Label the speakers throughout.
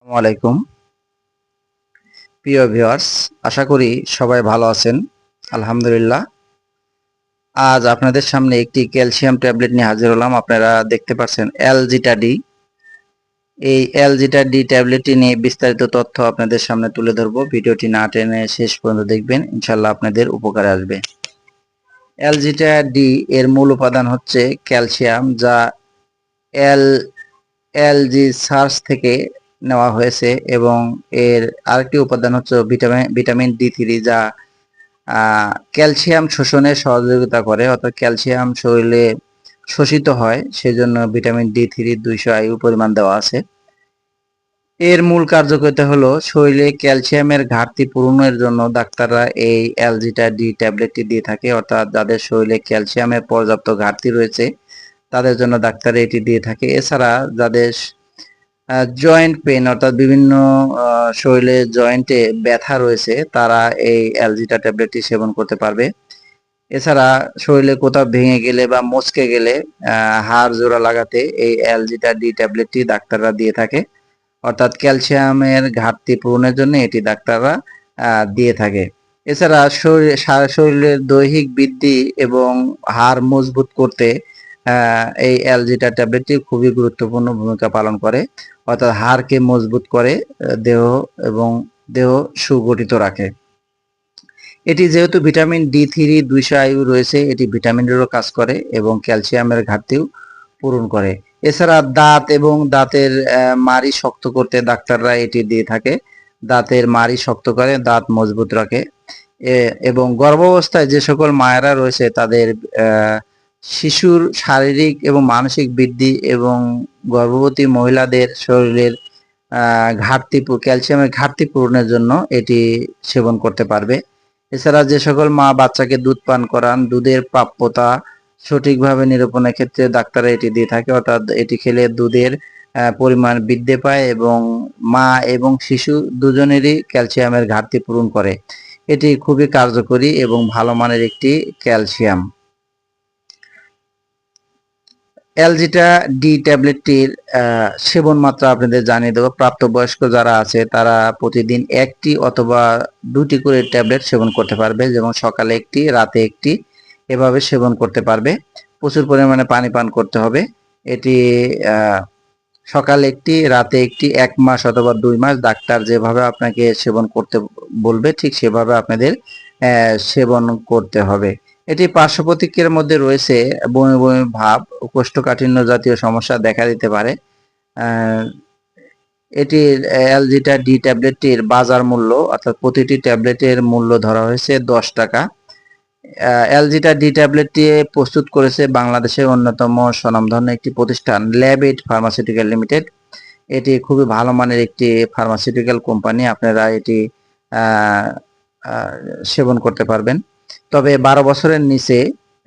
Speaker 1: আলাইকুম প্রিয় ভিউয়ার্স, আশা করি সবাই ভালো আছেন। আলহামদুলিল্লাহ। আজ আপনাদের সামনে একটি ক্যালসিয়াম ট্যাবলেট নিয়ে হাজির হলাম। আপনারা দেখতে পাচ্ছেন এলজিটা ডি। এই এলজিটা ডি ট্যাবলেটটি নিয়ে বিস্তারিত তথ্য আপনাদের সামনে তুলে ধরবো। ভিডিওটি না টেনে শেষ পর্যন্ত দেখবেন, ইনশাল্লাহ আপনাদের উপকারে আসবে। এলজিটা ডি এর মূল উপাদান হচ্ছে ক্যালসিয়াম, যা এল এলজি সার্চ থেকে নেওয়া হয়েছে, এবং এর আরেকটি উপাদান হচ্ছে ভিটামিন ডি3, যা ক্যালসিয়াম শোষণে সহযোগিতা করে, অর্থাৎ ক্যালসিয়াম শরীরে শোষিত হয়, সেজন্য ভিটামিন ডি3 200 IU পরিমাণ দেওয়া আছে। এর মূল কার্যকারিতা হলো শরীরে ক্যালসিয়ামের ঘাটতি পূরণের জন্য ডাক্তাররা এই এলজিটা ডি ট্যাবলেটটি দিয়ে থাকে, অর্থাৎ যাদের শরীরে ক্যালসিয়ামের পর্যাপ্ত ঘাটতি রয়েছে তাদের জন্য ডাক্তার এটি দিয়ে থাকে। এছাড়া যাদের জয়েন্ট পেন, অর্থাৎ বিভিন্ন শরীরে জয়েন্টে ব্যথা রয়েছে, তারা এই এলজিটা ট্যাবলেটটি সেবন করতে পারবে। এছাড়া শরীরে কোথাও ভেঙে গেলে বা মচকে গেলে হাড় জোড়া লাগাতে এই এলজিটা ডি ট্যাবলেটটি ডাক্তাররা দিয়ে থাকে, অর্থাৎ ক্যালসিয়ামের ঘাটতি পূরণের জন্য এটি ডাক্তাররা দিয়ে থাকে। এছাড়া শরীরের দৈহিক বৃদ্ধি এবং হাড় মজবুত করতে এই এলজিটা ট্যাবলেটটি খুবই গুরুত্বপূর্ণ ভূমিকা পালন করে, অর্থাৎ হাড়কে মজবুত করে, দেহ এবং দেহ সুগঠিত রাখে। এটি যেহেতু ভিটামিন ডি3 200 IU রয়েছে, এটি ভিটামিনেরও কাজ করে এবং ক্যালসিয়ামের ঘাটতিও পূরণ করে। এছাড়া দাঁত এবং দাঁতের মাড়ি শক্ত করতে ডাক্তাররা এটি দিয়ে থাকে। দাঁতের মাড়ি শক্ত করে, দাঁত মজবুত রাখে। এবং গর্ভাবস্থায় যে সকল মায়েরা রয়েছে তাদের শিশুর শারীরিক এবং মানসিক বৃদ্ধি এবং গর্ভবতী মহিলাদের শরীরের ঘাটতি, ক্যালসিয়ামের ঘাটতি পূরণের জন্য এটি সেবন করতে পারবে। এছাড়া যে সকল মা বাচ্চাকে দুধ পান করান, দুধের প্রাপ্যতা সঠিকভাবে নিরূপণের ক্ষেত্রে ডাক্তাররা এটি দিয়ে থাকে, অর্থাৎ এটি খেলে দুধের পরিমাণ বৃদ্ধি পায় এবং মা এবং শিশু দুজনেরই ক্যালসিয়ামের ঘাটতি পূরণ করে। এটি খুবই কার্যকরী এবং ভালো মানের একটি ক্যালসিয়াম। এলজিটা ডি ট্যাবলেটটির সেবন মাত্রা আপনাদের জানিয়ে দেবো। প্রাপ্তবয়স্ক যারা আছে তারা প্রতিদিন একটি অথবা দুটি করে ট্যাবলেট সেবন করতে পারবে, যেমন সকালে একটি, রাতে একটি, এভাবে সেবন করতে পারবে। প্রচুর পরিমাণে পানি পান করতে হবে। এটি সকালে একটি, রাতে একটি, 1 মাস অথবা 2 মাস ডাক্তার যেভাবে আপনাকে সেবন করতে বলবে ঠিক সেভাবে আপনাদের সেবন করতে হবে। এটি পার্শ্ব প্রতিক্রিয়ার মধ্যে রয়েছে বমি বমি ভাব, কোষ্ঠকাঠিন্য জাতীয় সমস্যা দেখা দিতে পারে। এটির এলজিটা ডি ট্যাবলেটটির বাজার মূল্য, অর্থাৎ প্রতিটি ট্যাবলেটের মূল্য ধরা হয়েছে 10 টাকা। এলজিটা ডি ট্যাবলেটটি প্রস্তুত করেছে বাংলাদেশের অন্যতম স্বনামধন্য একটি প্রতিষ্ঠান ল্যাবএইড ফার্মাসিউটিক্যাল লিমিটেড। এটি খুবই ভালো মানের একটি ফার্মাসিউটিক্যাল কোম্পানি। আপনারা এটি সেবন করতে পারবেন। তবে 12 বছরের নিচে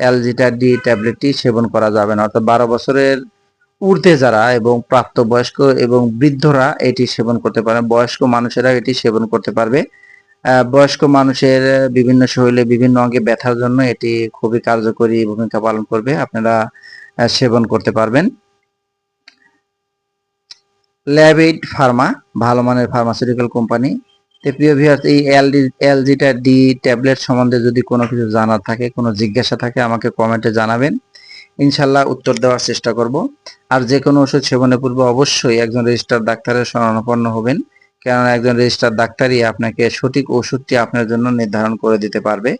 Speaker 1: এলজিটা ডি ট্যাবলেটটি সেবন করা যাবে না, অর্থাৎ 12 বছরের ঊর্ধ্বে যারা এবং প্রাপ্তবয়স্ক এবং বৃদ্ধরা এটি সেবন করতে পারে। বয়স্ক মানুষেরা এটি সেবন করতে পারবে। বয়স্ক মানুষের বিভিন্ন শরীরে বিভিন্ন অঙ্গে ব্যথার জন্য এটি খুবই কার্যকরী ভূমিকা পালন করবে। আপনারা সেবন করতে পারবেন। ল্যাবএইড ফার্মা ভালো মানের ফার্মাসিউটিক্যাল কোম্পানি। প্রিয় ভিউয়ার্স, এই এলজিটা ডি ট্যাবলেট সম্বন্ধে যদি কোনো কিছু জানার থাকে, কোনো জিজ্ঞাসা থাকে, আমাকে কমেন্টে জানাবেন, ইনশাল্লাহ উত্তর দেওয়ার চেষ্টা করব। আর যে কোনো ওষুধ সেবনের পূর্বে অবশ্যই একজন রেজিস্টার্ড ডাক্তারের শরণাপন্ন হবেন, কেননা একজন রেজিস্টার্ড ডাক্তারই আপনাকে সঠিক ওষুধটি আপনার জন্য নির্ধারণ করে দিতে পারবে।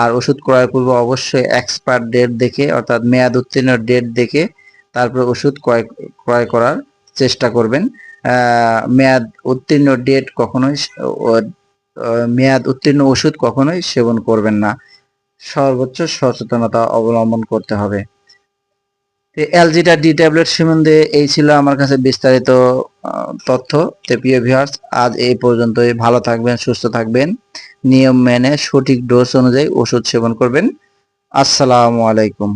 Speaker 1: আর ওষুধ ক্রয়ের পূর্বে অবশ্যই এক্সপায়ার ডেট দেখে, অর্থাৎ মেয়াদ উত্তীর্ণ ডেট দেখে তারপর ওষুধ ক্রয় করার চেষ্টা করবেন। মেয়াদ উত্তীর্ণ ডেট কখনোই মেয়াদ উত্তীর্ণ ওষুধ কখনোই সেবন করবেন না। সর্বোচ্চ সচেতনতা অবলম্বন করতে হবে। এলজিটা ডি ট্যাবলেট সম্বন্ধে এই ছিল আমার কাছে বিস্তারিত তথ্য। প্রিয় ভিউয়ার্স, আজ এই পর্যন্তই। ভালো থাকবেন, সুস্থ থাকবেন, নিয়ম মেনে সঠিক ডোজ অনুযায়ী ওষুধ সেবন করবেন। আসসালামু আলাইকুম।